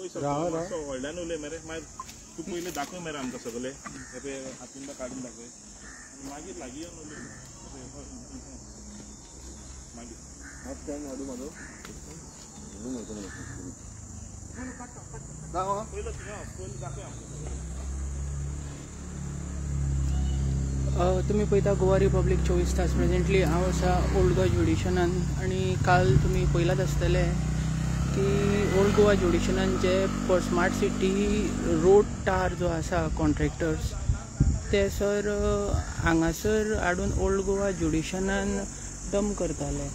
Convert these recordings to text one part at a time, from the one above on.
व्हडल्यान उलय मरे मागीर तूं पयलीं दाखय मरे आमकां सगळे हातीन काडून दाखय मागीर लागीं येवन उलय मागीर पयलीं दाखय आमकां तुम्ही पळयता गोवा रिपब्लीक 24 तास प्रेजेंटली हांव आसा ओल्ड गोवा ज्युडिशनान आनी काल तुमी पळयलात आसतले की ओल्ड गोवा ज्युडिशनान जे स्मार्ट सिटी रोड टार जो आसा कॉन्ट्रॅक्टर्स ते सर हांगासर हाडून ओल्ड गोवा ज्युडिशनान डंप करताले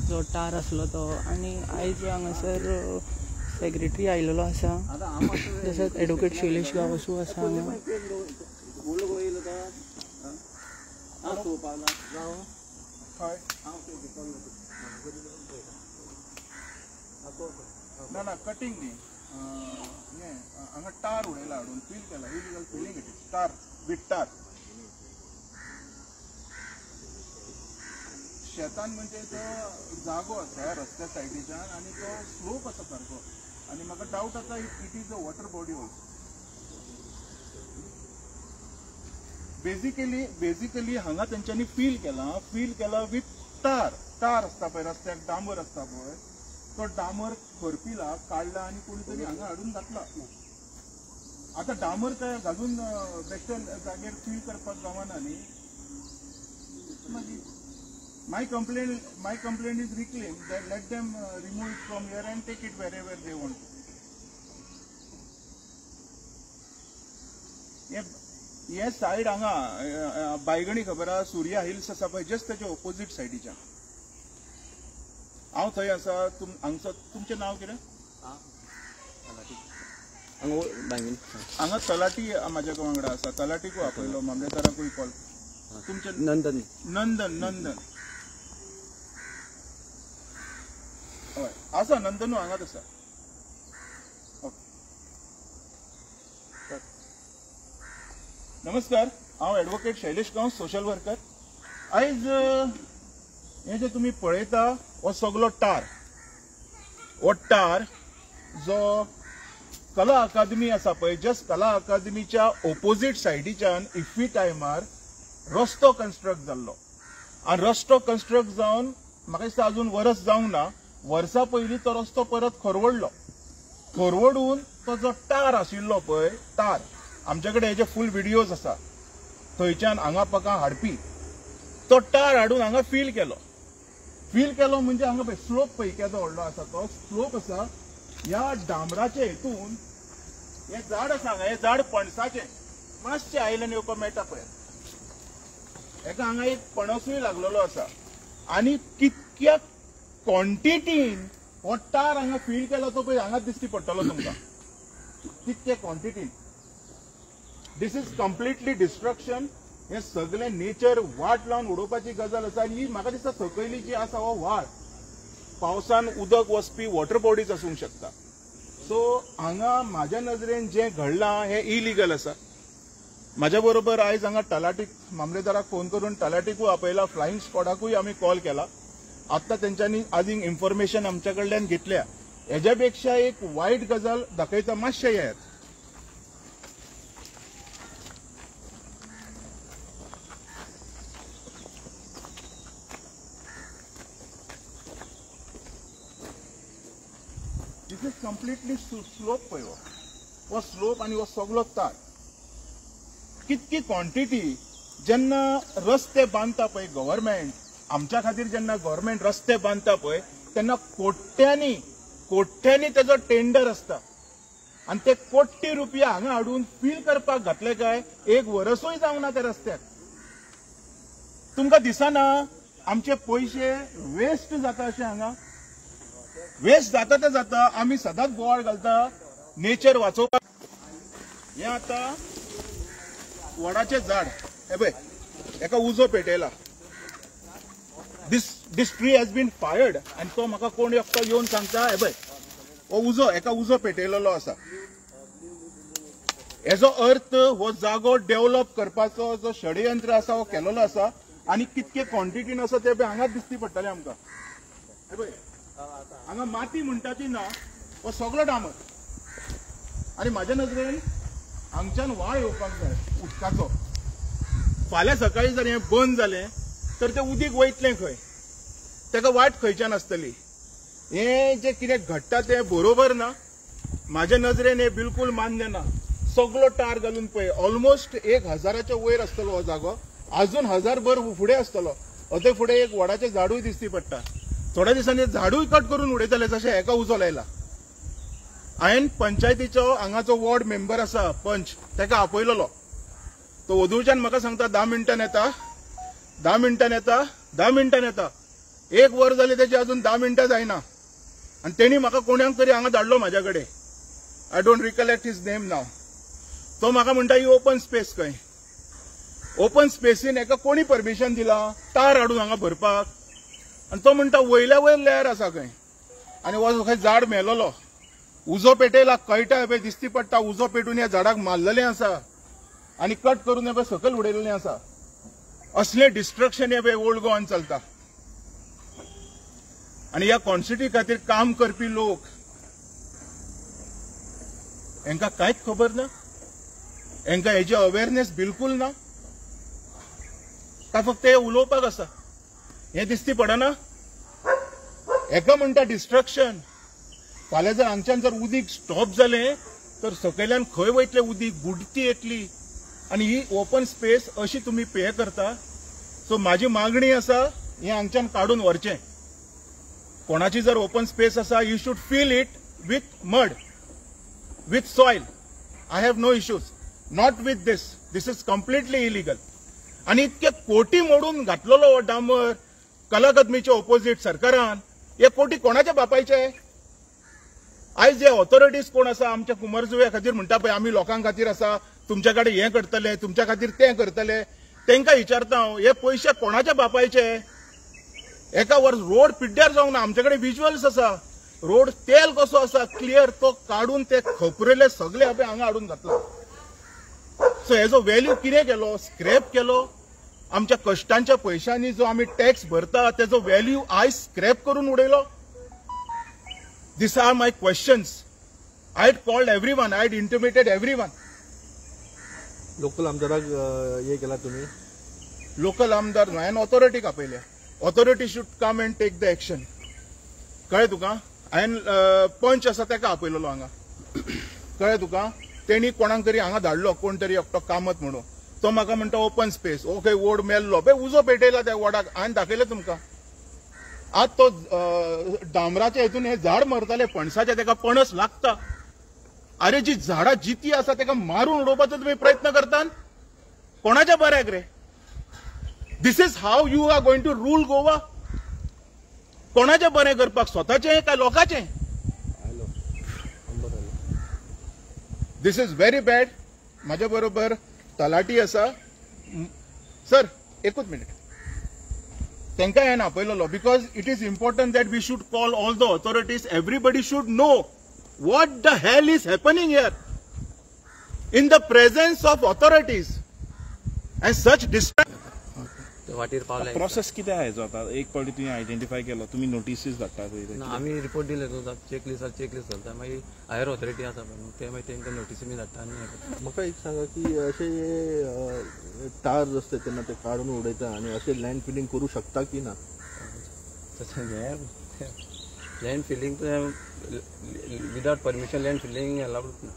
जो टार आसलो तो आनी आयज हांगासर सेक्रेटरी आयिल्लो आसा तसोच एडवोकेट शैलेश गांवसू आसा हांगा ना कटिंग न्ही हांगा टार उडयला हाडून फील केला इलिगल फिलिंग इट इज टार विथ टार शेतान म्हणजे तो जागो आसा रस्त्या सायडीच्यान आनी तो स्लोप आसा सारको आनी म्हाका डावट आसा it is a water body also basically हांगा तेंच्यांनी फील केला विथ टार आसता पळय रस्त्याक डांबर आसता पळय तो डांबर खरपिला काडला आनी कोणी तरी हांगा हाडून घातला आता डांबर काय घालून बेश्टे जागेर फील करपाक गावना न्ही मागीर my complaint is reclaim that let them remove it from here and take it wherever they want हे सायड हांगा बायगणी खबर आहा सुर्या हिल्स आसा पळय जस्ट तेच्या ऑपोजीट सायडीच्या हांव थंय आसा हांगसर तुमचें नांव कितें हांगा तलाटी म्हाज्या वांगडा आसा तलाटीकूय आपयलो मामलेदाराकूय कॉल तुमचें नंदन हय आसा नंदनू हांगाच आसा नमस्कार हांव एडवोकेट शैलेश गांव सोशल वर्कर आयज हे जे तुम्ही पळयता हो सगळो टार हो टार जो कला अकादमी आसा पळय जस्ट कला अकादमीच्या ऑपोजीट सायडीच्यान इफ्फी टायमार रस्तो कन्स्ट्रक्ट जाल्लो आनी रस्तो कन्स्ट्रक्ट जावन म्हाका दिसता अजून वर्स जावंक ना वर्सा पयलीं तो रस्तो परत खरवडून तो जो टार आशिल्लो पळय टार आमचे कडेन हेजे फूल व्हिडिओज आसा थंयच्यान हांगा पका हाडपी तो टार हाडून हांगा फील केलो म्हणजे हांगा पळय स्लोप पळय केदो व्हडलो आसा तो स्लोप आसा ह्या डांबराचे हितून हे झाड आसा हे झाड पणसाचे मातशें आयल्यान येवपाक मेळटा पळय हेका हांगा एक पणसूय लागलेलो आसा आनी कितक्या क्वॉन्टिटीन हो टार हांगा फील केलो तो पळय हांगाच दिश्टी पडटलो तुमकां कितके क्वॉन्टिटीन दिस इज कम्प्लिटली डिस्ट्रक्शन हे सगळे नेचर वाट लावन उडोवपाची गजाल आसा आनी ही म्हाका दिसता सकयली जी आसा हो व्हाळ पावसान उदक वचपी वॉटर बॉडीज आसूंक शकता सो हांगा म्हाज्या नजरेन जें घडलां हें इलिगल आसा म्हाज्या बरोबर आयज हांगा तलाटीक मामलेदाराक फोन करून तलाटीकूय आपयला फ्लायिंग स्क्वॉडाकूय आमी कॉल केला आत्तां तेंच्यांनी आदींग इन्फॉर्मेशन आमच्या कडल्यान घेतल्या हेज्या पेक्षा एक वायट गजाल दाखयता मातशें येयात दिस इज कम्प्लिटली स्लोप पळय हो स्लोप आनी हो सगळो तार कितकी क्वॉन्टिटी जेन्ना रस्ते बांदता पळय गव्हर्मेंट आमच्या खातीर जेन्ना गव्हर्मेंट रस्ते बांदता पळय तेन्ना कोट्यांनी तेजो टेंडर आसता आनी ते कोट्टी रुपया हांगा हाडून फील करपाक घातले काय एक वर्सूय जावंक ना त्या रस्त्याक तुमकां दिसना आमचे पयशे वेस्ट जाता अशें हांगा वेस्ट जाता ते जाता आमी सदांच बोवाळ घालता नेचर वाचोवपाक हे आता वडाचे झाड हे पळय हेका उजो पेटयला दिस ट्री हॅज बीन फायर्ड आनी तो म्हाका कोण एकटो येवन सांगता हे पळय हो उजो हेका उजो पेटयलेलो आसा हेजो अर्थ हो जागो डेव्हलप करपाचो जो षडयंत्र आसा हो केलेलो आसा आनी कितके क्वॉन्टिटीन आसा ते हांगाच दिसती पडटले आमकां हे पळय हांगा माती म्हणटा ती ना हो सगळो डांबर. आणि माझ्या नजरेन हांगच्यान व्हाळ येवपाक जाय उदकाचो. फाल्यां सकाळी जर हें बंद जालें तर तें उदीक वयतलें खंय, तेका वाट खंयच्यान आसतली. हें जें कितें घडटा तें बरोबर ना. माझ्या नजरेन हें बिलकुल मान्य ना. सगळो टार घालून पळय, ऑलमोस्ट 1000च्या वयर आसतलो हो जागो, अजून 1000 भर फुडें आसतलो. अथंय फुडें एक वडाचें झाडूय दिसती पडटा. थोड्या दिसांनी झाडूय कट करून उडयतले जशें हेका उजो लायला. हांवें पंचायतीचो हांगाचो वॉर्ड मेंबर आसा पंच, तेका आपयलोलो. तो वदूळच्यान म्हाका सांगता 10 मिनटान येता, 10 मिनटान येता, 10 मिनटान येता. 1 वर जाली तेची अजून 10 मिनटां जायना. आनी तेणी म्हाका कोणाक तरी हांगा धाडलो म्हाज्या कडेन. I don't recollect his name नाव. तो म्हाका म्हणटा ही ओपन स्पेस खंय. ओपन स्पेसीन हेका कोणी परमिशन दिला टार हाडून हांगा भरपाक. आनी तो म्हणटा वयल्या वयर लेयर आसा खंय. आनी हो खंय झाड मेलोलो, उजो पेटयला, कळटा पळय दिसती पडटा उजो पेटून ह्या झाडाक मारलेलें आसा आनी कट करून हे पळय सकयल उडयलेलें आसा. असलें डिस्ट्रक्शन हे पळय ओल्ड गोवान चलता. आनी ह्या कॉन्स्टिट्यूटी खातीर काम करपी लोक हांकां कांयच खबर ना. हांकां हेजी अवेरनेस बिलकुल ना. काय फक्त हे उलोवपाक आसा हें दिसती पडना. हेका म्हणटा डिस्ट्रक्शन. फाल्यां जर हांगच्यान जर उदीक स्टॉप जालें तर सकयल्यान खंय वयतलें उदीक, बुडटी येतली. आनी ही ओपन स्पेस अशी तुमी पे करता. सो म्हाजी मागणी आसा हें हांगच्यान काडून व्हरचें. कोणाची जर ओपन स्पेस आसा you should fill it with mud, with soil. I have no issues, not with this. This is completely illegal. आनी इतके कोटी मोडून घातलेलो हो डांबर कलाकदमीच्या ऑपोजीट सरकारान. हे कोटी कोणाच्या बापायचे. आयज हे ऑथॉरिटीज कोण आसा आमच्या कुमारजुव्या खातीर म्हणटा पळय आमी लोकां खातीर आसा, तुमच्या कडेन हें करतले, तुमच्या खातीर तें करतले. तांकां विचारता हांव हे पयशे कोणाच्या बापायचे. एका वर्स रोड पिड्ड्यार जावंक ना. आमचे कडेन विज्युअल्स आसा. रोड तेल कसो आसा क्लियर, तो काडून ते खपरेले सगळे हांवें हांगा हाडून घातला. सो हेजो व्हॅल्यू कितें केलो, स्क्रॅप केलो. आमच्या कश्टांच्या पयशांनी जो आमी टॅक्स भरता तेजो व्हॅल्यू आयज स्क्रॅप करून उडयलो. These are my questions. I had called everyone. I had intimated everyone. Local आमदाराक हे केला तुम्ही. लोकल आमदार न्हय, हांवें ऑथॉरिटीक आपयल्या. Authority should come and take the action. कळ्ळें तुका. हांवें पंच आसा तेका आपयलेलो हांगा. कळ्ळें तुका. तेणी कोणाक तरी हांगा धाडलो, कोण तरी एकटो कामत म्हणून. तो म्हाका म्हणटा ओपन स्पेस. ओके वोड मेल्लो पळय, उजो पेटयला त्या वोडाक. हांवें दाखयलें तुमकां. आज तो डांबराच्या हेतून हे झाड मरताले पणसाचे, तेका पणस लागता. अरे जी झाडां जिती आसा तेका मारून उडोवपाचो तुम्ही प्रयत्न करतात. कोणाच्या बऱ्याक रे. This is how you are going to rule Goa. कोणाचे बरें करपाक, स्वताचें काय लोकांचें. This is very bad. माझ्या बरोबर तलाटी आसा. सर एकूच मिनिट. तांकां हांवें आपयलेलो because it is important that we should call all the authorities. Everybody should know what the hell is happening here in the presence of authorities and such वाटेर पावले. प्रोसेस कितें आहा हेजो आतां. एक फावटी तुवें आयडेंटिफाय केलो, तुमी नोटीसीस धाडटा आमी रिपोर्ट दिले चेकलिस्ट घालता. मागीर हायर ऑथॉरिटी आसा पळय ते मागीर तांकां नोटीस बी धाडटा. आनी म्हाका एक सांगा की अशें टार आसता तेन्ना ते काडून उडयता आनी अशें लँड फिलिंग करूं शकता की ना. Land filling without permission land filling allowed ना.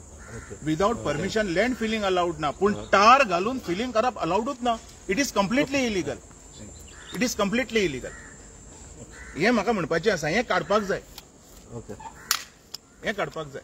Without permission land filling allowed ना. पूण टार घालून फिलिंग करप अलाउडूच ना. It is completely illegal. It is completely illegal. हें म्हाका म्हणपाचें आसा. हें काडपाक जाय. ओके हें काडपाक जाय.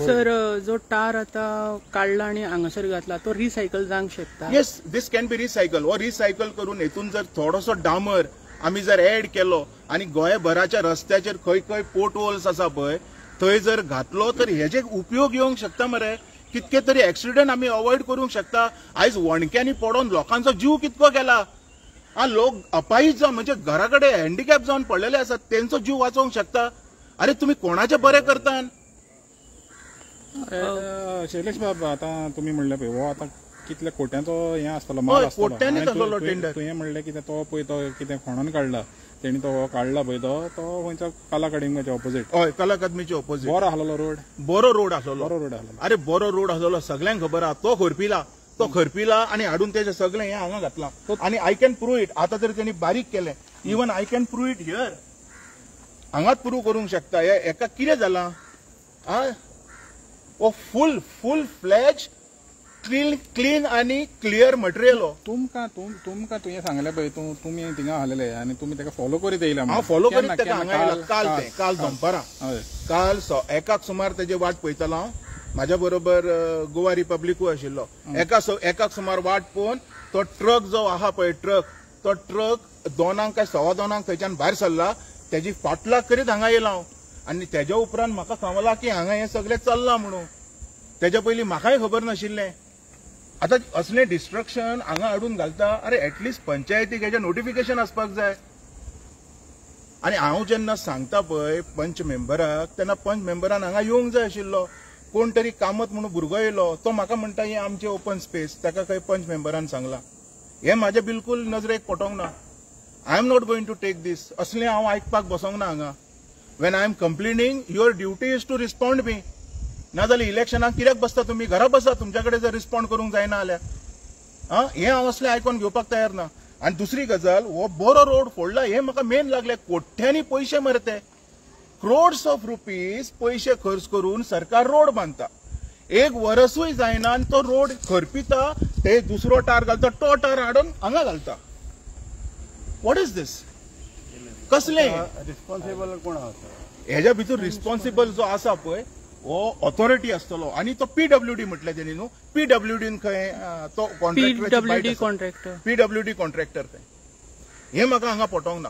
सर जो टार आता काढला आणि हांगासर घातला तो रिसायकल जावंक शकता. Yes this can be recycle. हो रिसायकल करून हेतून जर थोडोसो डामर आमी जर ऍड केलो आनी गोंयभराच्या रस्त्याचेर खंय खंय पोर्ट होल्स आसा पळय थंय जर घातलो तर हेजे उपयोग येवंक शकता मरे. कितके तरी एक्सिडेंट आमी अवॉइड करूंक शकता. आयज वणक्यांनी पडोवन लोकांचो जीव कितको गेला. लोक अपायीत जावन म्हणजे घरा कडेन हँडिकॅप जावन पडलेले आसात तेंचो जीव वाचोवंक शकता. अरे तुम्ही कोणाचे बरें करतात. शैलेश बाब, आता तुम्ही म्हणले पळय हो आता कितल्या कोट्यांचो हे आसतलो माल आसतलो कोट्यांनीच आसलो टेंडर. तुवें म्हणलें कितें तो पळय तो कितें खणून काडला तेणी तो काडला पळय तो खंयच्या कला अकादेमीच्या ऑपोजीट. हय कला अकादेमीच्या ऑपोजीट. बरो आसलो रोड. बरो रोड आसलो. बरो रोड आसलो. अरे बरो रोड आसलो सगळ्यांक खबर आहा. तो खरपिला आणि हाडून तेजे सगळें हें हांगा घातलां. आणि आय कॅन प्रूव इट. आतां तरी तेणी बारीक केलें. Even I can prove it here. हांगाच प्रूव करूंक शकता. हेका कितें जालां फुल फ्लॅज क्लीन आणि क्लियर मटेरियल. तुमकां तुवें सांगलें पळय तुमी थिंगा आहलेले आनी तुमी ताका फॉलो करीत येयला. हांव फॉलो करीत ताका हांगा येयला. काल दनपारां. काल 1:00 सुमार तेजे वाट पळयतालो हांव. म्हाज्या बरोबर गोवा रिपब्लिकूय आशिल्लो. 1:00 सुमार वाट पळोवन तो ट्रक जो आहा पळय तो ट्रक 2 काय 2:15 थंयच्यान भायर सरला. तेजी फाटलाग करीत हांगा येयला हांव. आनी तेज्या उपरांत म्हाका सांगलां की हांगा हें सगळें चल्लां म्हणून. तेज्या पयलीं म्हाकाय खबर नाशिल्लें. आतां असलें डिस्ट्रक्शन हांगा हाडून घालता. अरे एटलिस्ट पंचायतीक हेजें नोटिफिकेशन आसपाक जाय. आनी हांव जेन्ना सांगता पळय पंच मेंबराक तेन्ना पंच मेंबरान हांगा येवंक जाय आशिल्लो. कोण तरी कामत म्हणून भुरगो येयलो तो म्हाका म्हणटा हें आमचें ओपन स्पेस. ताका खंय पंच मेंबरान सांगलां. हें म्हाज्या बिलकूल नजरेक पटोंक ना. I am not going to take this. असलें हांव आयकपाक बसोंक ना हांगा. When I am complaining your duty is to respond me. नाजाल्यार इलेक्शनाक कित्याक बसता तुमी? घरा बसा. तुमच्या कडेन जर रिस्पॉन्ड करूंक जायना जाल्यार हें हांव असलें आयकोन घेवपाक तयार ना. आनी दुसरी गजाल हो बरो रोड फोडला हें म्हाका मेन लागलें. कोट्यांनी पयशे मरते. क्रोड्स ऑफ रुपीज पयशे खर्च करून सरकार रोड बांदता. 1 वर्सूय जायना आनी तो रोड खरपिता. ते दुसरो टार घालता. तो टार हाडून हांगा घालता. वॉट इज दीस? कसलें रिस्पॉन्सिबल कोण आहा? हेज्या भितर रिस्पॉन्सिबल जो आसा पळय हो ऑथॉरिटी आसतलो. आनी तो PWD म्हटलें तेणी न्हू. PWDन खंय तो कॉन्ट्रॅक्टर. PWD कॉन्ट्रॅक्टर खंय. हें म्हाका हांगा पटोंक ना.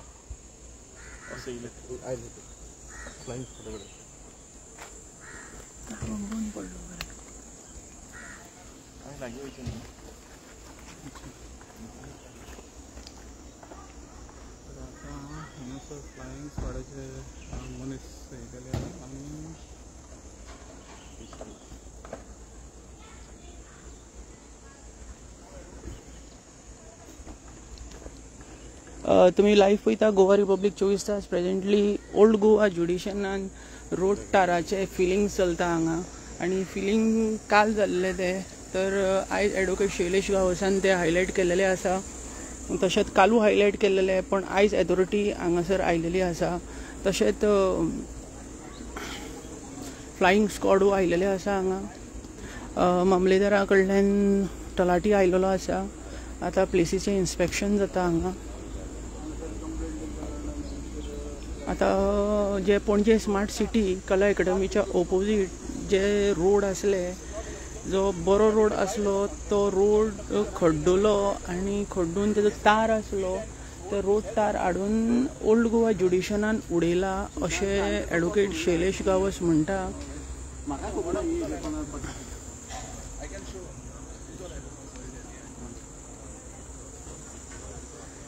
फ्लायिंग स्क्वॉडाचे मनीस हे केले आनी तुम्ही लाईव्ह पळयता गोवा रिपब्लीक 24 तास. प्रेझेंटली ओल्ड गोवा ज्युडिशनान रोड टाराचे फिलिंग चलता हांगा. आनी फिलिंग काल जाल्ले ते तर आयज एडवोकेट शैलेश गांवसान ते हायलायट केल्लेले आसा. तशेंच कालू हायलायट केल्लेले पण आयज अथॉरिटी हांगासर आयलेली आसा. तशेंच फ्लायिंग स्क्वॉडू आयलेले आसा हांगा. मामलेदारा कडल्यान तलाटी आयलेलो आसा. आतां प्लेसीचें इन्स्पेक्शन जाता हांगा. आतां जे पणजे स्मार्ट सिटी कला अकादेमीच्या ऑपोजीट जे रोड आसले जो बरो रोड आसलो तो रोड खड्डलो आनी खड्डून तेजो तार आसलो ते रोड तार हाडून ओल्ड गोवा ज्युडिशनान उडयला अशें एडवोकेट शैलेश गावस म्हणटा.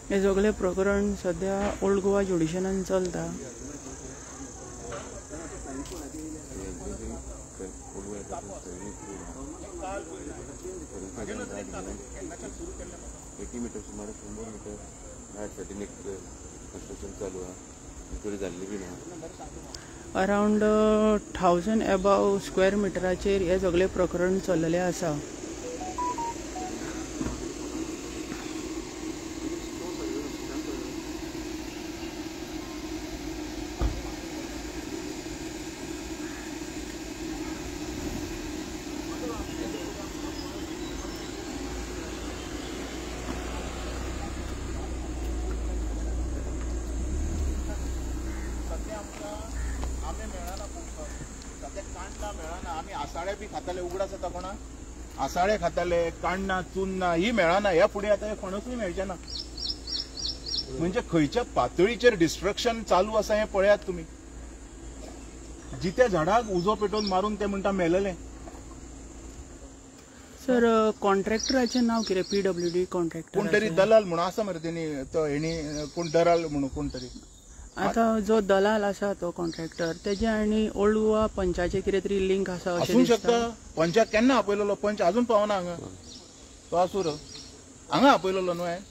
हे सगळें प्रकरण सध्या ओल्ड गोवा ज्युडिशनान चलता. अरावंड 1000 अबाव स्क्वेअर मिटराचेर हे सगळे प्रकरण चल्लेले आसा. आम्ही आसाळे बी खाताले. उगडास जाता कोणा आसाळे खाताले. काण्णां चुन्नां ही मेळना. ह्या फुडें आतां हे फणसूय मेळचे ना. म्हणजे खंयच्या पातळीचेर डिस्ट्रक्शन चालू आसा हें पळयात तुमी. जित्या झाडाक उजो पेटोवन मारून ते म्हणटा मेलले. सर कॉन्ट्रॅक्टराचें नांव कितें? PWD कॉन्ट्रॅक्टर कोण तरी दलाल म्हणून आसा मरे तेणी तो हेणी कोण दलाल म्हणून कोण तरी. आता जो दलाल आसा तो कॉन्ट्रॅक्टर तेजे आनी ओल्ड गोवा पंचाचे कितें तरी लिंक आसा अशें आसूंक शकता. पंचाक केन्ना आपयलेलो? पंच अजून पावना हांगा. तो आसूं रे हांगा आपयलेलो न्हू हांवें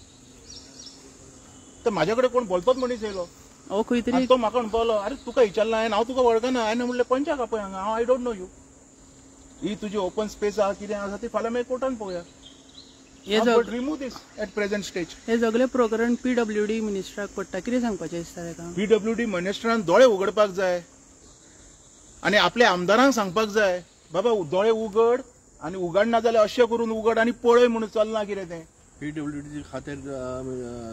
तर म्हाजे कडेन कोण बोलतोच मनीस येयलो हो खंय तरी आनी तो म्हाका म्हणपालो अरे तुका विचारला हांव तुका वळखना हांवें म्हणलें पंचाक आपय हांगा हांव आय डोंट नो यू ही तुजी ओपन स्पेस आहा कितें आसा ती फाल्यां मागीर कोर्टान पळोवया रिमूव दीस एट प्रेझेंट स्टेज हे सगळे प्रकरण PWD मिनिस्टराक पडटा कितें सांगपाचें दिसता ताका PWD मिनिस्टरान दोळे उगडपाक जाय आनी आपल्या आमदारांक सांगपाक जाय बाबा दोळे उगड आनी उगडना जाल्यार अशें करून उगड आनी पळय म्हणून चलना कितें तें PWD खातें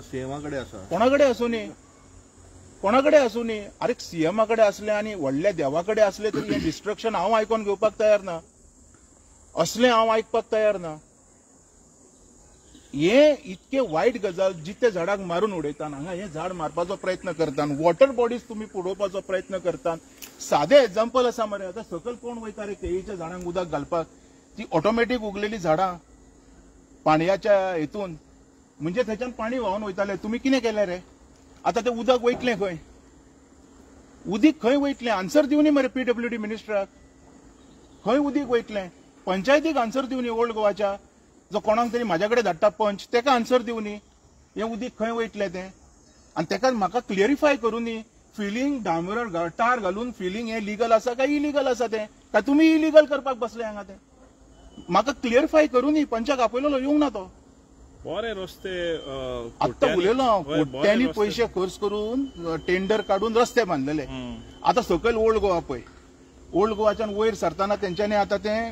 CMA कडेन आसा कोणा कडेन आसूं न्ही अरे CMA कडेन असलें आनी व्हडल्या देवा कडेन असलें तरी हें डिस्ट्रक्शन हांव आयकोन घेवपाक तयार ना असलें हांव आयकपाक तयार ना हे इतके वायट गजाल जिते झाडाक मारून उडयतात हांगा हे झाड मारपाचो प्रयत्न करतात वॉटर बॉडीज तुम्ही पुडोवपाचो प्रयत्न करतात सादें एक्झाम्पल आसा मरे आतां सकयल कोण वयता रे केळीच्या झाडांक उदक घालपाक ती ऑटोमॅटीक उगलेली झाडां पाणयाच्या हेतून म्हणजे थंयच्यान पाणी व्हांवन वयतालें तुमी कितें केलें रे आतां तें उदक वयतलें खंय उदीक खंय वयतलें आन्सर दिवनी मरे PWD मिनिस्टराक खंय उदीक वयतलें पंचायतीक आन्सर दिवनी ओल्ड गोवाच्या जो कोणाक तरी म्हाज्या कडेन धाडटा पंच तेका आन्सर दिवनी हें उदीक खंय वयतलें तें आनी तेका म्हाका क्लियरिफाय करूनी फिलिंग डांबर टार घालून फिलिंग हें लिगल आसा काय इलिगल आसा तें काय तुमी इलिगल करपाक बसले हांगा तें म्हाका क्लियरिफाय करूनी पंचाक आपयलेलो येवंक ना तो बरे रस्ते आत्ता उलयलो हांव कोट्यांनी पयशे खर्च करून टेंडर काडून रस्ते बांदलेले आतां सकयल ओल्ड गोवा पळय ओल्ड गोवाच्यान वयर सरताना तेंच्यांनी आतां तें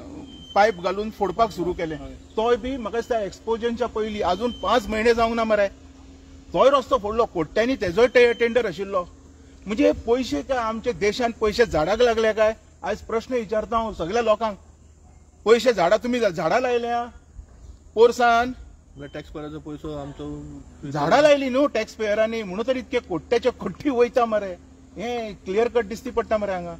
पायप घालून फोडपाक सुरू केलें तोय बी म्हाका दिसता एक्सपोजनच्या पयलीं अजून 5 महिने जावंक ना मरे तोय रस्तो फोडलो कोट्यांनी तेजोय टेंडर आशिल्लो म्हणजे पयशे काय आमच्या देशांत पयशे झाडाक लागले काय आयज प्रश्न विचारता हांव सगळ्या लोकांक पयशे झाडां तुमी झाडां लायल्या पोरसान टॅक्स पेयराचो पयसो आमचो झाडां लायली न्हू टॅक्स पेयरांनी म्हणून तर इतके कोट्याचे कोट्टी वयता मरे हे क्लियर कट दिसती पडटा मरे हांगा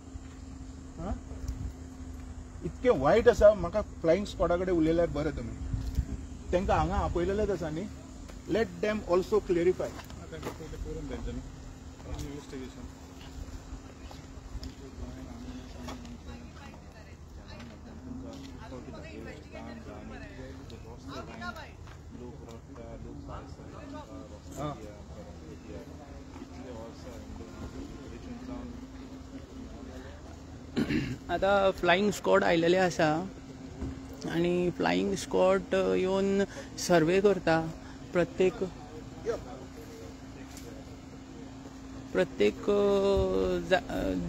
इतके वायट आसा म्हाका फ्लायिंग स्क्वॉडा कडेन उलयल्यार बरें तुमी तांकां हांगा आपयलेलेच आसा न्ही लेट देम ऑल्सो क्लियरिफाय आता फ्लायिंग स्क्वॉड आयलेले आसा आणि फ्लायिंग स्क्वॉड येवन सर्वे करता प्रत्येक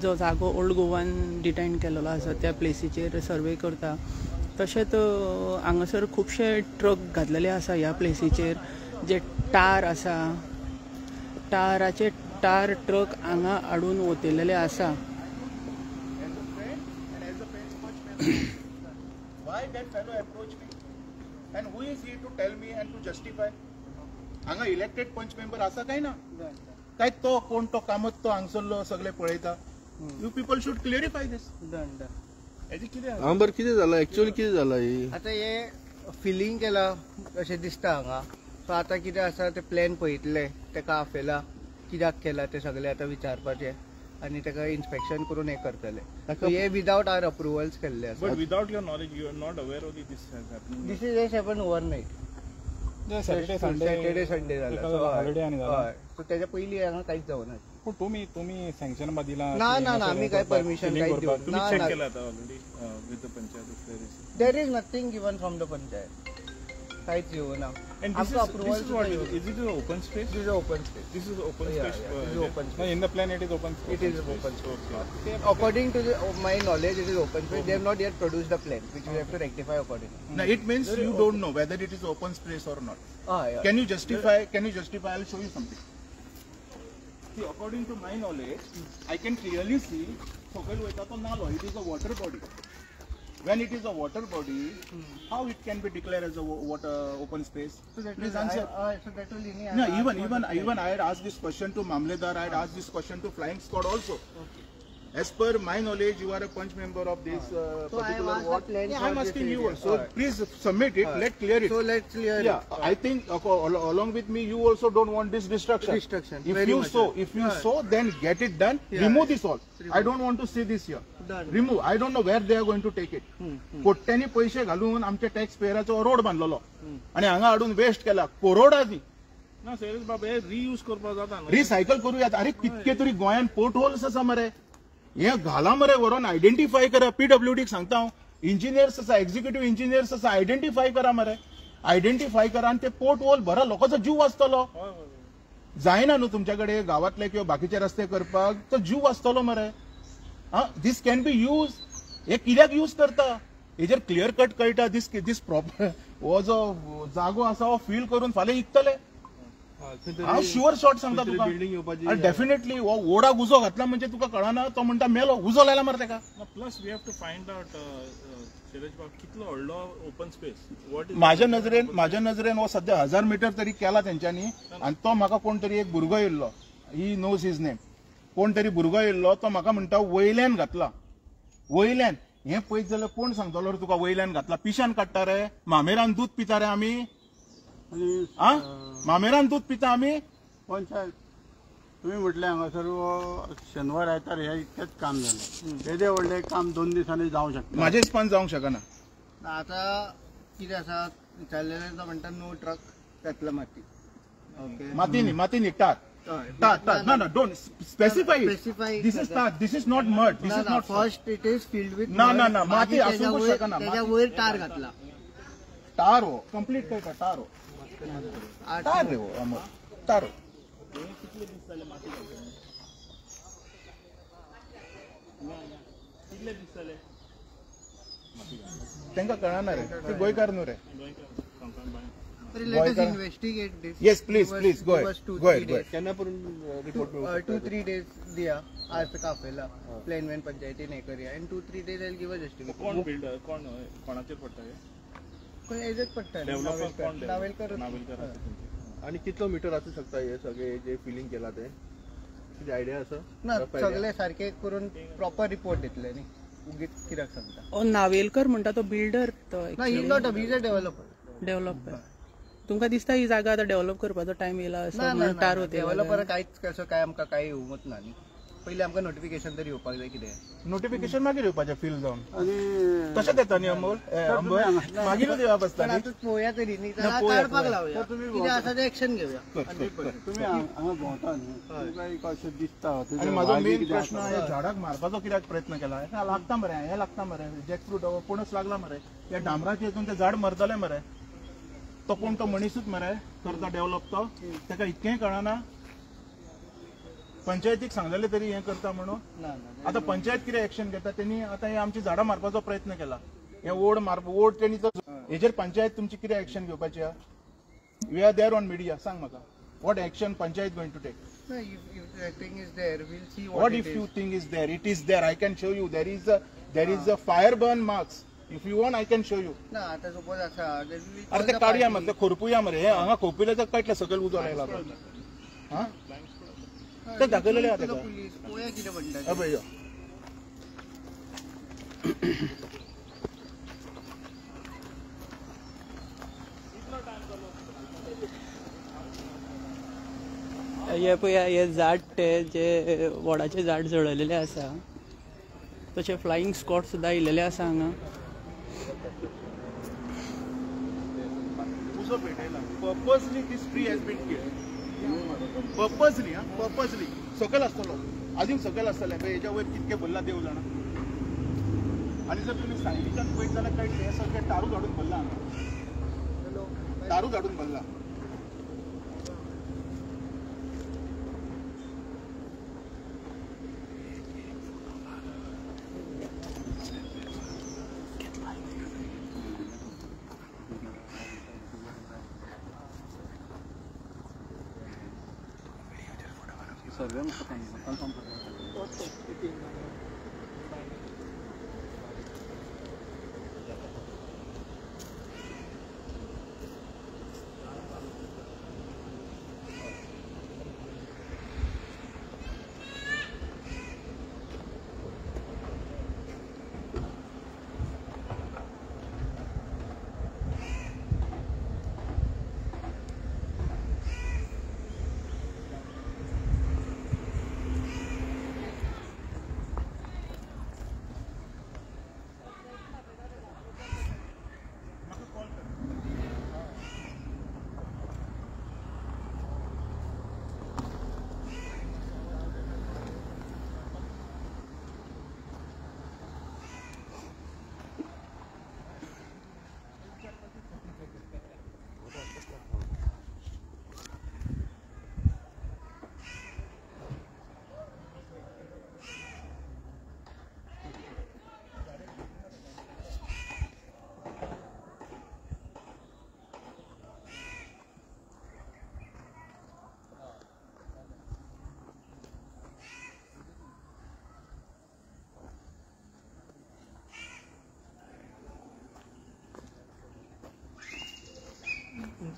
जो जागो ओल्ड गोवान डिटायन केलेलो आसा त्या प्लेसीचेर सर्वे करता तशेंच हांगासर खुबशे ट्रक घातलेले आसा ह्या प्लेसीचेर जे टार आसा टाराचे टार ट्रक हांगा हाडून वतयलेले आसा Why that fellow approached me? And who is he to tell me and to justify? हांगा इलेक्टेड पंच मेंबर आसा काय ना काय तो कोण तो कामत तो हांगसरलो सगळे पळयता यू पीपल शूड क्लियरिफाय दिस हेजी कितें आंबर कितें जाला एक्चुअली कितें जाला ही आता हे फिलिंग केला अशें दिसता हांगा सो आतां कितें आसा ते प्लॅन पळयतले तेका आफेला कित्याक केला ते सगळे आतां विचारपाचे आणि तेका इन्स्पेक्शन करून हे करतले हे विदाउट आवर अप्रुवल्स केल्ले आसा but without your knowledge you are not aware of this has happening this is a 7 overnight Saturday Sunday जाला सो तेच्या पयलीं हांगा कांयच जावना पूण तुम्ही सँक्शन बा दिला ना मी काय परमिशन कांयच दिवं तुम्ही चेक केला आता already with the panchayat there is nothing given from the panchayat कांयच येवना आमकां approval is it open space this is open space this is open space open No, in the plan it is open. It is open space. According to my knowledge, it is open space. They have not yet produced the plan, which we have to rectify accordingly. Now it means you don't know whether it is open space or not. Yeah. Can you justify? I'll show you something. See, according to my knowledge, I can clearly see Sokal Veta to Nalo. It is a water body. When it is a water body, how it can be declared as a water open space? So that Please will, answer. so that will No, even I had asked this question to Mamledar. I had asked this question to Flying Squad also. Okay. As per my knowledge, you are a punch member of this So I have particular asked ward. the plan Yeah, for I'm this asking you area. also. Please submit it. Let's clear it. So let's clear Yeah, I think along with me, you also don't want this destruction. Destruction. If Very you much. so, then get it done. Yeah. Remove this all. I don't want to see this here. Remove. I don't know where they are going to take it. कोट्यांनी पैसे घालून आमच्या tax पेयराचो road बांधलेलो आणि हांगा हाडून waste केला करोडांनी. ना शैलेश बाबा हे रियूज करपाक जाता न्हू. रिसायकल करूयात. अरे कितके तरी गोंयान पोर्ट होल्स आसा मरे, हे घाला मरे व्हरून आयडेंटिफाय करा. PWDक सांगता हांव, इंजिनियर्स आसा, एक्झिक्युटिव्ह इंजिनियर्स आसा, आयडेंटिफाय करा मरे, आयडेंटिफाय करा आणि ते पोर्ट होल भरा, लोकांचो जीव वाचतलो. जायना न्हू तुमच्याकडे गावातले किंवा बाकीचे रस्ते करपाक, तो जीव वाचतलो मरे. दीस कॅन बी यूज. हे कित्याक यूज करता हेजेर क्लियर कट कळटा. दीस प्रॉपर हो जो जागो आसा हो फील करून फाल्यां विकतले. हांव शुअर शॉर्ट सांगता तुका. डेफिनेटली ओढाक उजो घातला म्हणजे तुका कळना, तो म्हणटा मेलो, उजो लायला मरे ताका. Plus we have to find out Shailesh बाबा कितलो व्हडलो ओपन स्पेस. वॉट इज माझ्या नजरेन हो सध्या 1000 मीटर तरी केला तेंच्यांनी. आणि तो म्हाका कोण तरी एक भुरगो येयल्लो, ही नोज हिज नेम, कोण तरी भुरगो येयल्लो, तो म्हाका म्हणटा वयल्यान घातला. वयल्यान हे पळयत जाल्यार कोण सांगतलो रे तुका वयल्यान घातला. पिशान काडटा रे, मामेरान दूध पिता रे आमी. मामेरान दूध पिता आमी. पंचायत तुम्ही म्हटले हांगासर शेनवार आयतार हे इतकेच काम झालं. येदे व्हडले काम 2 दिसांनी जावंक शकता. म्हाजे हिसपान जावंक शकना. आता कितें आसा विचारलेले तो म्हणटा नो ट्रक त्यातलं माती. ओके मातीनी टार. No, don't specify it. This is tar. This is not mud. This is not. First it is filled with ना माती असूंक शकना. त्याच्या वयर टार घातला. टार हो कंप्लीट करता. टार हो टार रे हो अमर टार हो. कितले दीस जाले माती घालून? कितले दीस जाले तांकां कळना रे, ते गोंयकार न्हू रे. Let us investigate this. Yes, please, go ahead. केन्ना पर्यंत रिपोर्ट 2-3 days दिया आज काफेला प्लेन वॅन पंचायतीन हे करूया in 2-3 days I'll give a justification. कोण बिल्डर कोणाचेर पडटा हे? कोण एजच पडटा डेव्हलपर कोण? नावेलकर. आणि कितलो मीटर असू शकता हे सगळे जे फिलिंग केला ते किती आयडिया आसा? ना सगळे सारखे करून प्रॉपर रिपोर्ट दितले न्ही. उगीच कित्याक सांगता. नावेलकर म्हणटा तो बिल्डर तो ना ही नॉट अ बीज डेव्हलपर. डेव्हलपर. तुमकां दिसता ही जागा आता डेव्हलप करपाचो टाइम येयला असो म्हणून टार होते. डेव्हलपर कांयच कसो काय आमकां काय येवंक ना न्ही. पयलीं आमकां नोटिफिकेशन तरी येवपाक जाय. कितें नोटिफिकेशन मागीर येवपाचें फील जावन तशेंच येता न्ही अमोल. मागीर दिवप आसता. पण आता पळोवया तरी न्ही काडपाक लावया. कितें आसा तें एक्शन घेवया. तुम्ही हांगा भोंवता न्ही तुमकां एक अशें दिसता. आणि माझो मेन प्रश्न हे झाडाक मारपाचो कित्याक प्रयत्न केला. हे लागता मरे, हे लागता मरे. जॅकफ्रूट पणस लागला मरे. या डांबराचे हितून ते झाड मरतले मरे. तो कोण तो मनीसूच मरे करता डेव्हलप. तो ताका इतकेंय कळना. पंचायतीक सांगलेले तरी हे करता म्हणून. आता पंचायत कितें एक्शन घेता त्यांनी. आता हे आमची झाडां मारपाचो प्रयत्न केला. हे ओढ त्यांनी हेजेर पंचायत तुमची कितें एक्शन घेवपाची आहा? We are there on media. सांग म्हाका what action panchayat going to take? What if you think is there? It is there. I can show you. There is a fire burn marks. If you want, I can show you. ना आता suppose आसा अरे ते काढूया मरे, ते खोरपुया मरे. हे हांगा खोपिले तर कटले सकयल उजो लायला. हा ते दाखयलेले आहा तेका. पुलीस पळोवया कितें म्हणटा. अबे यो हे पळया हे झाड ते जे वडाचे झाड जळयलेले आसा. तशें फ्लायिंग स्कॉट सुद्दां आयिल्लेले आसा हांगा. Purposely this tree has been killed. Purposely. सकल आसतलो. आजून सकल आसतले. हेच्या वयर कितके भरला देव जाणा. आणि जर तुम्ही सायडीच्यान पळयत जाल्यार कळटलें हे सगळें टारू झाडून भरला हांगा. टारू झाडून भरला. सर्वे कन्फर्म करता.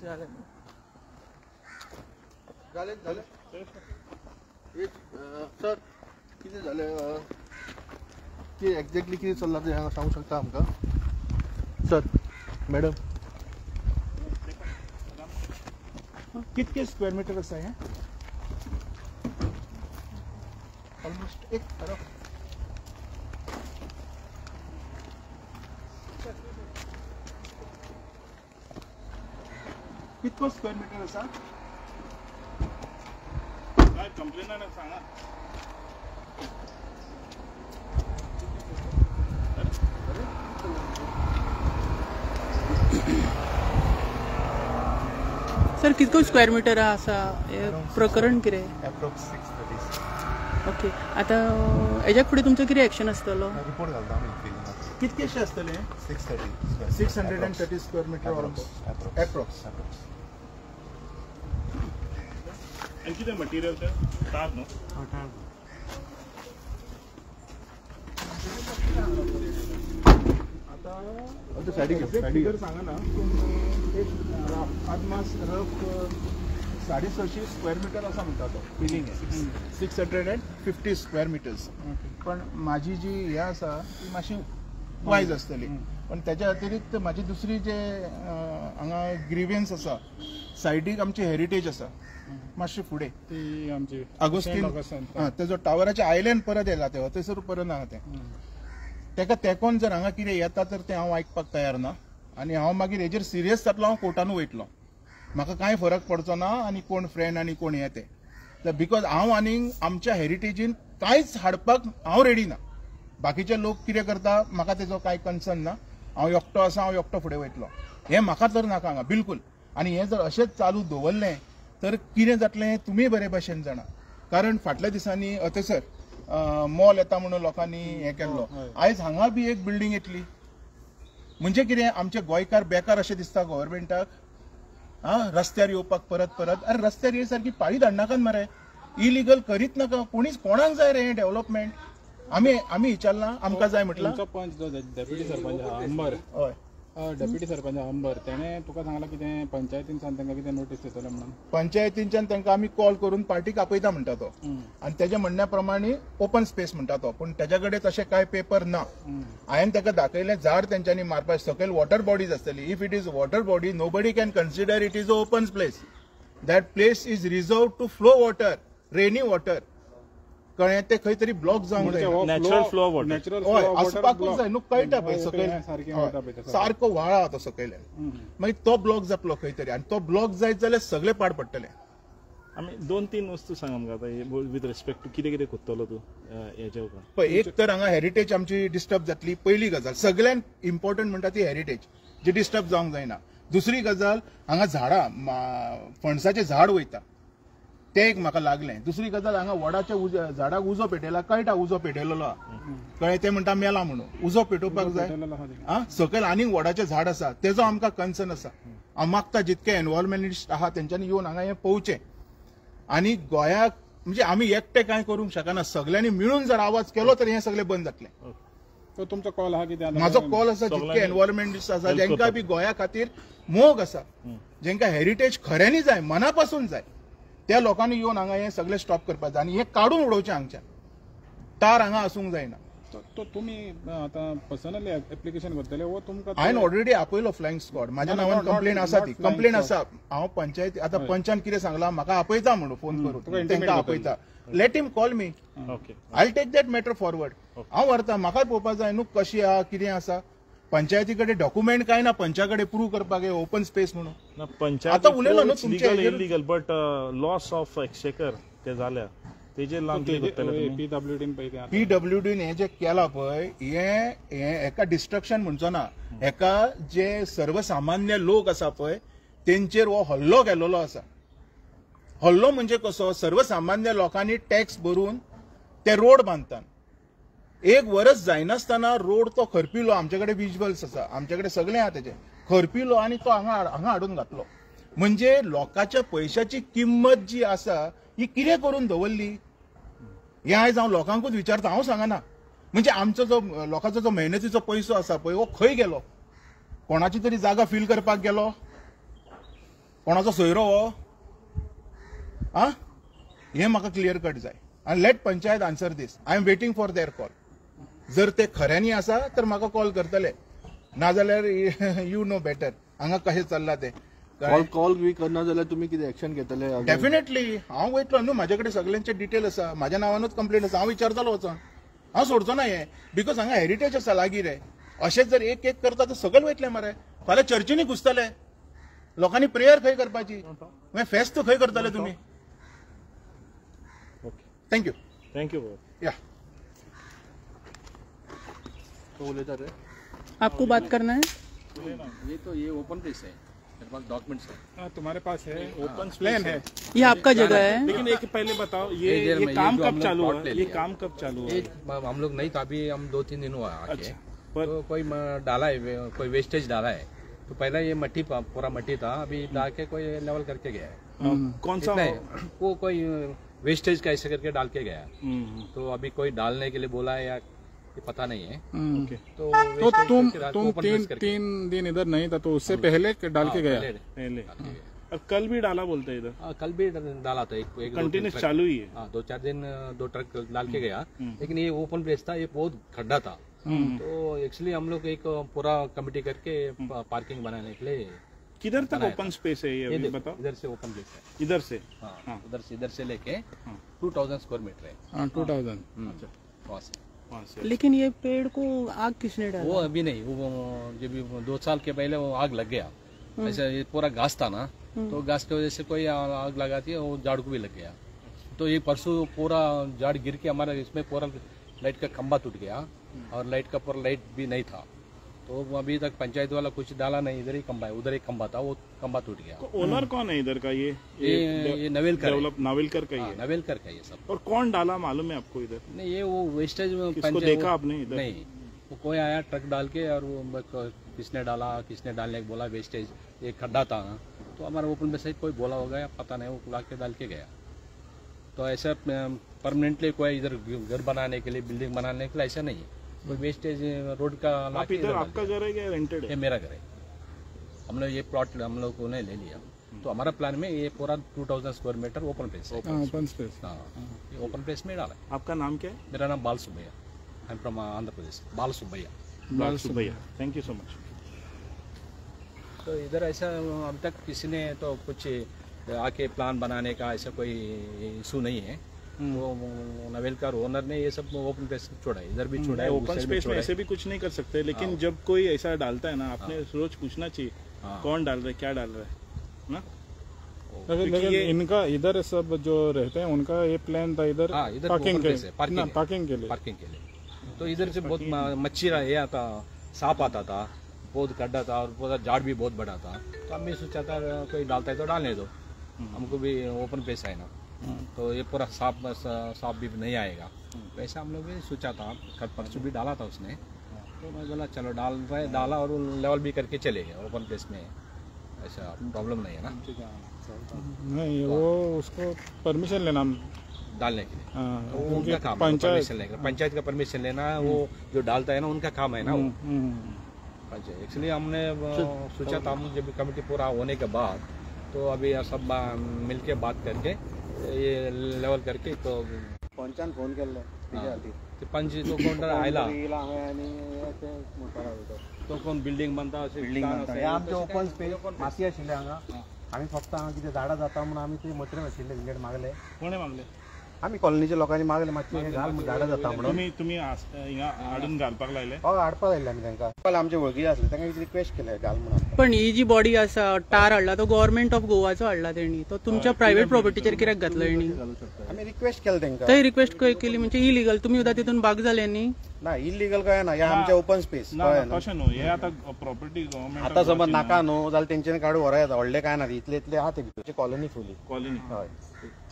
झाले सर किती झाले की एक्झॅक्टली किती चल्ला ते हांगा सांगू शकता आमकां सर मॅडम कितके स्क्वेअर मीटर आसा हें ऑलमोस्ट एक कितको स्क्वेअर मीटर आसा काय कंप्लेन आहे सांगा. सर कितको स्क्वेअर मिटर आसा प्रकरण कितें एप्रोक्स 630 ओके आतां हेज्या फुडें तुमचो कितें एक्शन आसतलो रिपोर्ट घालता आमी कितकेशे आसतले 630 630 स्क्वेअर मीटर ऑलमोस्ट एप्रोक्स आणि किती मटेरियल ते तार न्हू आता फिगर सांगा ना एक आदमास रफ 650 स्क्वेअर मीटर असा म्हणता तो फिलिंग आहे 650 स्क्वेअर मिटर्स पण माझी जी हे आसा ती मातशी वायज आसतली पण त्याच्या अतिरिक्त माझी दुसरी जे हांगा ग्रीवियन्स आसा सायडीक आमची हेरिटेज आसा मातशे फुडें ती आमची अगोस्टीन तेजो टावराचे आयलँड परत येयला तेव्हा थंयसर परत हांगा तें तेका तेकोन जर हांगा कितें येता तर तें हांव आयकपाक तयार ना आनी हांव मागीर हेजेर सिरियस जातलो हांव कोर्टानू वयतलो म्हाका कांय फरक पडचो ना आनी कोण फ्रेंड आनी कोण हे ते बिकॉज हांव आनी आमच्या हेरिटेजीन कांयच हाडपाक हांव रेडी ना बाकीचे लोक कितें करता म्हाका तेजो कांय कन्सर्न ना हांव एकटो आसा हांव एकटो फुडें वयतलो हें म्हाका तर नाका हांगा बिलकूल आनी हें जर अशेंच चालू दवरलें तर कितें जातलें तुमी बरे भशेन जाणा कारण फाटल्या दिसांनी थंयसर मॉल येता म्हणून लोकांनी हें केल्लो आयज हांगा बी एक बिल्डींग येतली म्हणजे कितें आमचे गोंयकार बेकार अशें दिसता गव्हर्मेंटाक रस्त्यार येवपाक परत परत अरे रस्त्यार ये सारकी पाळी धाडनाकात मरे इलिगल करीत नाका कोणीच कोणाक जाय रे हें डेव्हलपमेंट आमी विचारला आमकां जाय म्हटलं पंच जो डेप्युटी सरपंच अंबर हय डेप्युटी सरपंच अंबर तेणें तुका सांगला कितें पंचायतींतल्यान तांकां कितें नोटीस दितले म्हणून पंचायतींच्यान तांकां आमी कॉल करून पार्टीक आपयता म्हणटा तो आनी तेज्या म्हणण्या प्रमाणे ओपन स्पेस म्हणटा तो पूण तेज्या कडेन तशें कांय पेपर ना हांवें ताका दाखयलें झाड तेंच्यांनी मारपाक सकयल वॉटर बॉडीज आसतली if it is water body nobody can consider it is a open place that place is reserve to flow water rainy water कळ्ळें ते खंय तरी ब्लॉक जावंक जाय नॅचरल फ्लो वॉटर हय आसपाकूच जाय न्हू कळटा पळय सकयल सारको व्हाळ तो सकयल्यान मागीर तो ब्लॉक जातलो खंय तरी आनी तो ब्लॉक जायत जाल्यार सगळे पाड पडटले आमी 2-3 वस्तू सांग आमकां आतां विथ रिस्पेक्ट टू कितें कितें कोत्तलो तूं हेच्या उपरांत पळय एक तर हांगा हेरिटेज आमची डिस्टर्ब जातली पयली गजाल सगळ्यान इम्पॉर्टंट म्हणटा ती हेरिटेज जी डिस्टर्ब जावंक जायना दुसरी गजाल हांगा झाडां फणसाचें झाड वयता ते एक म्हाका लागलें दुसरी गजाल हांगा वडाच्या झाडाक उजो पेटयला कळटा उजो पेटयलेलो कळ्ळें ते म्हणटा मेला म्हणून उजो पेटोवपाक जाय सकयल आनीक वडाचें झाड आसा तेजो आमकां कन्सर्न आसा हांव मागता जितके एनवायरमेंटलिस्ट आहा तेंच्यांनी येवन हांगा हें पळोवचें आनी गोंयाक म्हणजे आमी एकटे कांय करूंक शकना सगळ्यांनी मिळून जर आवाज केलो तर हें सगळें बंद जातलें तो तुमचो कॉल आहा कितें म्हाजो कॉल आसा जितके एनवायरमेंटलिस्ट आसा जेंकां बी गोंया खातीर मोग आसा जेंकां हेरिटेज खऱ्यांनी जाय मना पासून जाय त्या लोकांनी येवन हांगा हें सगळें स्टॉप करपाक जाय आनी हें काडून उडोवचें हांगच्यान टार हांगा आसूंक जायना तो तुमी आतां पर्सनली एप्लिकेशन करतले वो तुमकां हांवें ऑलरेडी आपयलो फ्लायंग स्क्वॉड म्हाज्या नांवान कंप्लेन आसा ती कंप्लेन आसा हांव पंचायती आतां पंचान कितें सांगलां म्हाका आपयता म्हणून फोन करून तांकां आपयता let him call me I take that matter forward हांव व्हरता म्हाकाय पळोवपाक जाय न्हू कशी आहा कितें आसा पंचायती कडेन डॉक्युमेंट काय ना पंचा कडेन प्रूव्ह करपाक ओपन स्पेस म्हणून पंचायत उलयलो न्हू तुमचे इलिगल बट लॉस ऑफ एक्सेकर ते जाल्या तेजेर लावन पीडब्ल्यूडीन हें जें केलां पळय हें एका डिस्ट्रक्शन म्हणचो ना हेका जे सर्वसामान्य लोक आसा पळय तेंचेर हो हल्लो केल्लो आसा हल्लो म्हणजे कसो सर्वसामान्य लोकांनी टॅक्स भरून ते रोड बांदतात एक वर्स जायनासतना रोड तो खरपिलो आमचे कडेन विज्युअल्स आसा आमचे कडेन सगळें आहा तेजें खरपिलो आनी तो हांगा हाडून घातलो म्हणजे लोकांच्या पयशाची किंमत जी आसा ही कितें करून दवरली हें आयज हांव लोकांकूच विचारता हांव सांगना म्हणजे आमचो जो लोकांचो जो मेहनतीचो पयसो आसा पळय हो खंय गेलो कोणाची तरी जागा फील करपाक गेलो कोणाचो सोयरो हो आ हे म्हाका क्लियर कट जाय आनी let panchayat answer this. I am waiting for their call. जर ते खऱ्यांनी आसा तर म्हाका कॉल करतले, नाजाल्यार यू नो बेटर हांगा कशें चल्ला ते. कॉल बी करना जाल्यार तुमी कितें एक्शन घेतले? डेफिनेटली हांव वयतलो न्हू, म्हाजे कडेन सगळ्यांचे डिटेल आसा, म्हाज्या नांवानूच कंप्लेंट आसा, हांव विचारतलो वचोन. हांव सोडचो ना हे, बिकॉज हांगा हेरिटेज आसा लागीं रे. अशेंच जर एक एक करता तर सगळे वयतले मरे. फाल्यां चर्चीनी घुसतले, लोकांनी प्रेयर खंय करपाची, मागीर फेस्त खंय करतले तुमी. थँक्यू. थँक्यू. या उलयता रे. आपको बात करना है? ये तो ये ओपन प्लेस है, मेरे पास डॉक्यूमेंट्स है. हाँ, तुम्हारे पास है, ओपन प्लान है. ये आपका जगह है? लेकिन एक पहले बताओ, ये काम कब चालू हुआ? ये काम कब चालू हुआ? हम लोग नहीं था, अभी हम 2-3 दिन हुआ आके. अच्छा, पर तो कोई डाला है, कोई वेस्टेज डाला है. तो पहले ये मट्टी पूरा मट्टी था, अभी डाल के कोई लेवल करके गया है. कौन सा वो कोई वेस्टेज का ऐसे करके डाल के गया. तो अभी कोई डालने के लिए बोला है या ये पता नहीं है. तो तुम तीन दिन इधर नहीं था, तो उससे पहले डाल के गया? पहले. और कल भी डाला बोलते इधर? कल भी डाला था. एक कंटिन्यूस चालू ही है. 2-4 दिन 2 ट्रक डाल के गया. लेकिन ये ओपन प्लेस था, ये बहुत खड्डा था. तो एक्चुअली हम लोग एक पूरा कमेटी करके पार्किंग बनाने के लिए. किधर तक ओपन स्पेस है ये अभी बताओ? इधर से ओपन प्लेस है. इधर से? हाँ, इधर से लेके 2000 स्क्वायर मीटर है. 2000. वहाँ से. लेकिन ये पेड़ को आग किसने डाला? वो अभी नहीं, वो जब 2 साल के पहले वो आग लग गया. ऐसा ये पूरा घास था ना, तो घास की वजह से कोई आग लगाती है, वो झाड़ को भी लग गया. तो ये परसों पूरा झाड़ गिर के हमारा इसमें पूरा लाइट का खंबा टूट गया, और लाइट का पूरा लाइट भी नहीं था. तो अभी तक पंचायत वाला कुछ डाला नहीं. इधर ही खंबा है, उधर एक खंबा था, वो खंबा टूट गया. तो ओनर कौन है इधर का? ये नवेलकर. नावेलकर का ही है. नवेलकर का ये सब. और कौन डाला मालूम है आपको इधर? नहीं, ये वो वेस्टेज किसको देखा आपने इधर? नहीं, वो कोई आया ट्रक डाल के, और वो किसने डाला, किसने डालने को बोला. वेस्टेज एक खड्डा था ना, तो हमारा ओपन में से कोई बोला होगा या पता नहीं, वो ला के डाल के गया. तो ऐसा परमानेंटली कोई इधर घर बनाने के लिए, बिल्डिंग बनाने के लिए ऐसा नहीं है. कोई वेस्टेज रोड का आप इधर आपका घर है क्या रेंटेड है? ये मेरा घर है. हम लोग ये प्लॉट हम लोग को नहीं ले लिया. तो हमारा प्लान में ये पूरा 2000 स्क्वायर मीटर ओपन प्लेस है. Open space. हाँ, ये ओपन प्लेस में डाला है. आपका नाम क्या है? मेरा नाम Bal Subbaiah. I am from Andhra Pradesh. Bal Subbaiah. Bal Subbaiah. Thank you so much. तो इधर ऐसा अब तक किसी ने तो कुछ आके प्लान बनाने का ऐसा कोई इशू नहीं है. वो नवेलकर ओनर ने ये सब ओपन प्लेस छोड़ा है, इधर भी छोड़ा है. ओपन स्पेस में ऐसे भी कुछ नहीं कर सकते, लेकिन जब कोई ऐसा डालता है ना, आपने रोज पूछना चाहिए कौन डाल रहा है, क्या डाल रहा है ना. लेकिन इनका इधर सब जो रहते हैं उनका ये प्लान था इधर पार्किंग के लिए. तो इधर से बहुत मच्छी ये आता, सांप आता था, बहुत गड्ढा था, और पूरा झाड़ भी बहुत बड़ा था. तो हमने सोचा था कोई डालता है तो डालने दो, हमको भी ओपन प्लेस है ना, तो ये पूरा सांप भी नहीं आएगा. वैसा हम लोग भी सोचा था. कल परसों भी डाला था उसने, तो मैं बोला चलो डाला, और लेवल भी करके चले गए. ओपन प्लेस में ऐसा प्रॉब्लम नहीं है ना. नहीं, वो उसको परमिशन लेना डालने के लिए. वो उनका काम है, परमिशन लेना, पंचायत का परमिशन लेना. वो जो डालता है ना, उनका काम है ना वो. एक्चुअली हमने सोचा था, हम जब कमेटी पूरा होने के बाद, तो अभी सब मिलके बात करके ये लेवल करके, तो पंचान फोन केल्लो ते पंच तो कोण आयला, तो कोण बिल्डिंग बांधता, बिल्डिंग बांधता. आमचे ओपन स्पेस माती आशिल्ले हांगा. आमी फक्त हांगा कितें झाडां जाता म्हणून आमी ते मटेरियल आशिल्ले तिकडे मागले. कोणे मागले? आमी कॉलनीच्या लोकांनी मागले, मातशें हे घाल झाडां जाता म्हणून. तुम्ही हिंगा हाडून घालपाक लायले? हय, हाडपाक लायले आमी तांकां. पयलीं आमचे वळखी आसले, तांकां एक रिक्वेस्ट केले घाल म्हणून. पण ही जी बॉडी आसा, टार हाडला तो गव्हर्नमेंट ऑफ गोवाचो हाडला तेणी. तो तुमच्या प्रायव्हेट प्रॉपर्टीचेर कित्याक घातलो तेणी? आमी रिक्वेस्ट केली तांकां. थंय रिक्वेस्ट केली म्हणजे इलिगल. तुम्ही सुद्धा तितून भाग जाले न्ही? ना, इलिगल काय ना, हे आमचे ओपन स्पेस. तशें न्हू, हे आतां प्रॉपर्टी गव्हर्नमेंट. आतां समज नाका न्हू जाल्यार तेंच्यानी काडून व्हरां येता. व्हडले काय ना, इतले इतले आहा ते भितरची कॉलनी फुली. कॉलनी. हय,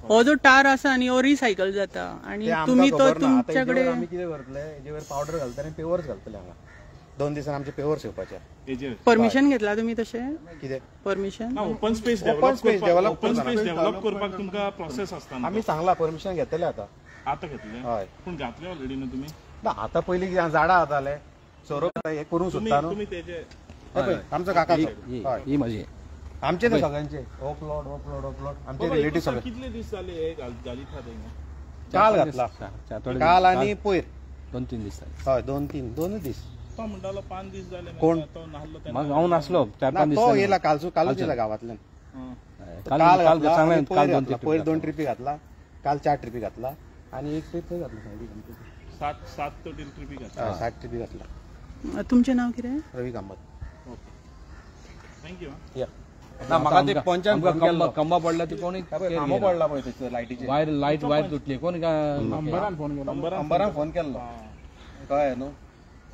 हो जो टार आसा न्ही, हो रिसायकल जाता, आणि तुम्ही तो तुमच्याकडे आमी कितें करतले, हेजे वयर पावडर घालतले आनी पेवर्स घालतले हांगा. 2 दिसान आमचे पेवर्स येवपाचे. परमिशन घेतला तुम्ही तशे? कितें परमिशन? ओपन स्पेस डेव्हलप करपाक तुमकां प्रोसेस आसता. आमी सांगला परमिशन घेतले आतां घेतले. हय, पूण घातले ऑलरेडी न्हू तुमी? ना, आतां पयलीं कितें झाडां जाताले, सोरो हे करूंक सोदता न्हू. तुम्ही तेजे आमचो काका ही माझी आमचे ते सगळ्यांचे हो प्लॉट आमचे रिलेटिव्ह सगळे कितले दीस जाले हे घालीत आहात हिंगा? काल घातला काल आणि पयर 2-3 दीस हय 2-3 दीस तो म्हणटालो 5 दीस जाले कोण? तो नाहलो मग हांव नासलो 4-5 तो दीस येला कालूच येला गावातल्यान काल घातला चांगला आणि काल पयर घातला पयर 2 ट्रिपी घातला काल 4 ट्रिपी घातला आणि एक ट्रिप थंय घातला 7 तो ट्रिपी घातला 60 ट्रिपी घातला तुमचें नाव कितें? रवी कामत थँक्यू ना म्हाका ते पंचान कंबा पडला ती कोणी कामो पडला पळय थंयसर लायटीचे वायर तुटली कोणी अंबरान फोन केलो अंबरान फोन केल्लो कळ्ळें न्हू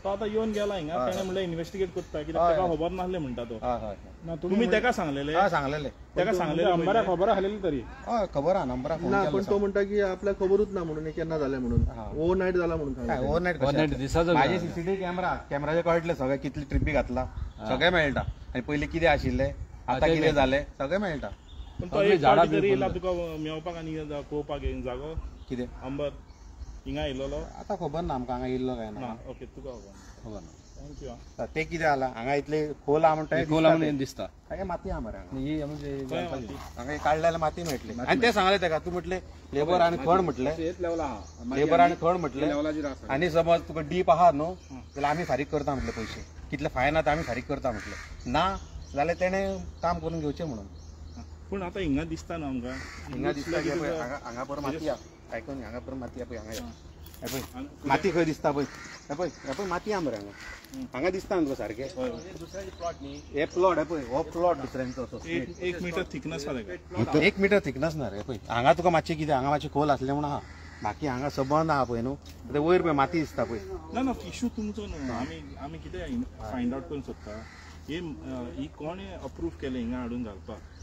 तो आतां येवन गेला हिंगा ताणें म्हणलें इन्व्हेस्टिगेट करता कित्याक ताका खबर नासलें म्हणटा तो हय तुम्ही ताका सांगलेले सांगलेले ताका सांगलेले अंबरा खबर आसलेली तरी हय खबर आहा नंबराक फोन ना केल्लो पण तो म्हणटा की आपल्याक खबरूच ना म्हणून केन्ना जालें म्हणून ओव्हर नाईट जाला म्हणून काय ओव्हरनाईट Overnight दिसाचो माझे सीसीटीव्ही कॅमेराचे कळटले सगळे कितली ट्रिपी घातला सगळे मेळटा आणि पयलीं कितें आशिल्लें आतां कितें जालें सगळें मेळटा पण तो एक झाडां तरी येयला तुका मेवपाक आनी पळोवपाक एक जागो कितें अंबर हिंगा येयलोलो आतां खबर ना आमकां हांगा येयल्लो काय ना ना ओके तुका खबर ना थँक्यू ते कितें जाला हांगा इतले खोल आहा म्हणटा खोल म्हणून दिसता हांगा माती आहा मरे हांगा ही म्हणजे हांगा काडलेल्या माती मेळटली आनी ते सांगले ताका तूं म्हटलें लेबर आनी खड म्हटलें लेबर आनी खड म्हटलें आनी समज तुका डीप आहा न्हू जाल्यार आमी फारीक करता म्हटले पयशे कितले फायन आहा ते आमी फारीक करता म्हटलें ना जाल्यार तेणें काम करून घेवचें म्हणून पूण आतां हिंगा दिसता न्हू आमकां हिंगा दिसता की पळय हांगा बरो माती आहा आयकून हांगा बरो माती आहा पळय हांगा हे पळय माती खंय दिसता पळय हे पळय माती आहा मरे हांगा दिसता न्हू सारकें हे प्लॉट हे पळय हो प्लॉट दुसऱ्यांचो असो 1 मीटर थिकनेस आहा ताका 1 मीटर थिकनेस ना रे पळय हांगा तुका मातशें कितें हांगा मातशें खोल आसलें म्हणून आहा बाकी हांगा सबंद आहा पळय न्हू ते वयर पळय माती दिसता पळय ना ना इशू तुमचो न्हू आमी कितें फायंड आउट करूंक सोदता ही कोणे अप्रूव्ह केलें हिंगा हाडून घालपाक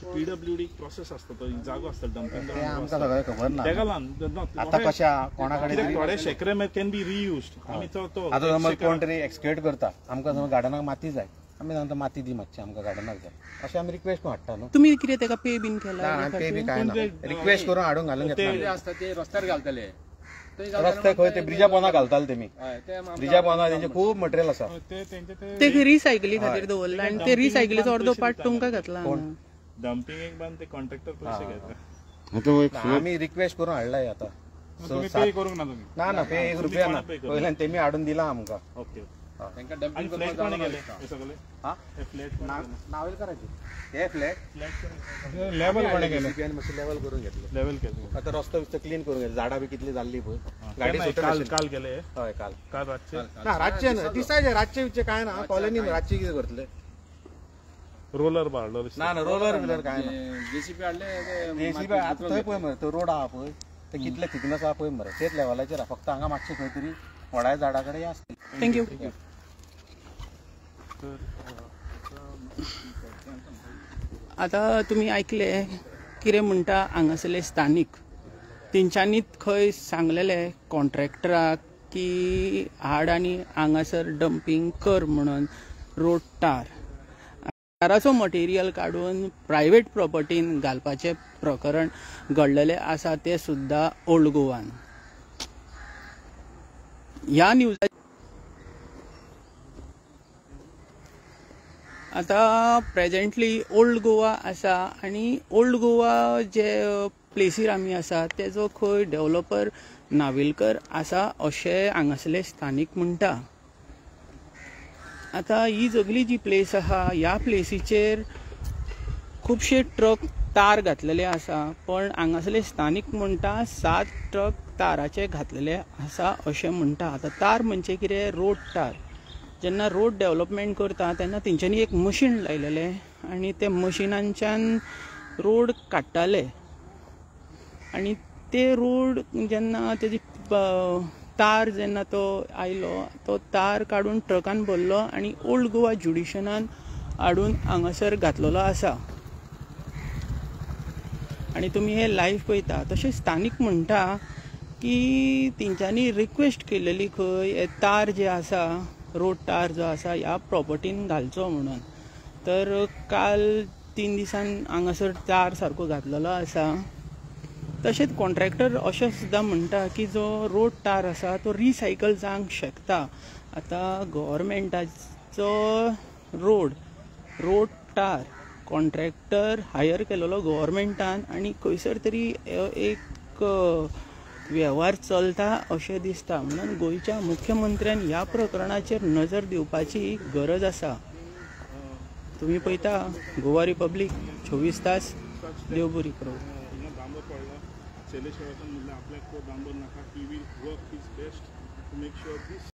PWD प्रोसेस आसता तो जागो आसता डंपिंग ते आमकां सगळें खबर ना ताका लागून आतां कशें आहा कोणा कडेन थोडे शेकरे कॅन बी रियूज्ड आमी तो आतां समज कोण तरी एक्सकेट करता आमकां समज गार्डनाक माती जाय आमी सांगता माती दी मातशी आमकां गार्डनाक जाय अशें आमी रिक्वेस्ट हाडटा न्हू तुम्ही कितें ताका पे बीन केला? ना पे बी काय ना रिक्वेस्ट करून हाडून घालून घेतला आसता ते रस्त्यार घालतले रस्ते खंय ते ब्रिजा पोंदा घालताले तेमी ब्रिजा पोंदा तेंचे खूब मटेरियल आसा ते रिसायकली खातीर दवरला आनी ते रिसायकलीचो अर्दो पार्ट तुमकां घातला डंपिंग एक बांद ते कॉन्ट्रॅक्टर पयशे घेता आमी रिक्वेस्ट करून हाडलाय आतां पे करूंक ना तुम्ही ना पे 1 रुपया ना पयल्यान तेमी हाडून दिला आमकां ओके तांकां डंपिंग फ्लॅट कोणे गेले हे सगळे हा हे फ्लॅट नावेल करायचे हे फ्लॅट लेवल कोणे केले मातशें लेवल करून घेतले लेवल केले आतां रस्तो बिस्तो क्लीन करून घेतले झाडां बी कितली जाल्ली पळय गाडी गाडी सुटली काल गेले हय काल रातचे ना रातचे न्हय दिसाचे रातचे बितचे काय ना कॉलनीन रातचे कितें करतले रोलर बाळलो ना रोलर बिलर काय ना जेसीबी हाडले जेसीबी आतां थंय पळय मरे तो रोड आहा पळय ते कितले थिकनेस आहा पळय मरे तेच लेवलाचेर आहा फक्त हांगा मातशें खंय तरी व्हडा झाडा कडेन आसता थँक्यू आतां तुमी आयकले कितें म्हणटा हांगासरले स्थानीक तेंच्यांनीच खंय सांगलेले कॉन्ट्रॅक्टराक की हाड आनी हांगासर डंपिंग कर म्हणून रोड टाराचो मटेरियल काडून प्रायवेट प्रॉपर्टीन घालपाचें प्रकरण घडलेलें आसा तें सुद्दां ओल्ड गोवान. ह्या न्यूज आतां प्रेजेंटली ओल्ड गोवा आसा आनी ओल्ड गोवा जे प्लेसीर आमी आसा तेजो खंय डेव्हलपर नाविलकर आसा अशें हांगासरले स्थानीक म्हणटा. आतां ही सगळी जी प्लेस आहा ह्या प्लेसीचेर खुबशे ट्रक तार घातलेले आसा पण हांगासरले स्थानीक म्हणटा 7 ट्रक ताराचे घातलेले आसा अशें म्हणटा. आतां तार म्हणजे कितें रोड टार. जेन्ना रोड डेव्हलपमेंट करता तेन्ना तेंच्यांनी एक मशीन लायलेलें आनी ते मशिनांच्यान रोड काडटाले आनी ते रोड जेन्ना तेजी तार जेन्ना तो आयलो तो तार काडून ट्रकान भरलो आनी ओल्ड गोवा ज्युडिशनान हाडून हांगासर घातलेलो आसा आनी तुमी हे लायव्ह पळयता. तशें स्थानीक म्हणटा की तेंच्यांनी रिक्वेस्ट केलेली खंय हे तार जे आसा रोड टार जो आसा ह्या प्रॉपर्टीन घालचो म्हणून. तर काल 3 दिसान हांगासर तार सारको घातलेलो आसा. तशेंच कॉन्ट्रॅक्टर अशें सुद्दां म्हणटा की जो रोड टार आसा तो रिसायकल जावंक शकता. आतां गव्हर्मेंटाचो रोड टार कॉन्ट्रॅक्टर हायर केलेलो गव्हर्मेंटान आनी खंयसर तरी एक वेव्हार चलता अशें दिसता. म्हणून गोंयच्या मुख्यमंत्र्यान ह्या प्रकरणाचेर नजर दिवपाची गरज आसा. तुम्ही पळयता गोवा रिपब्लीक 24 तास. देव बरी करूं. डांबर पडला शैलेश म्हणलें आपल्याक तो डांबर नाका. He will work his best to make sure this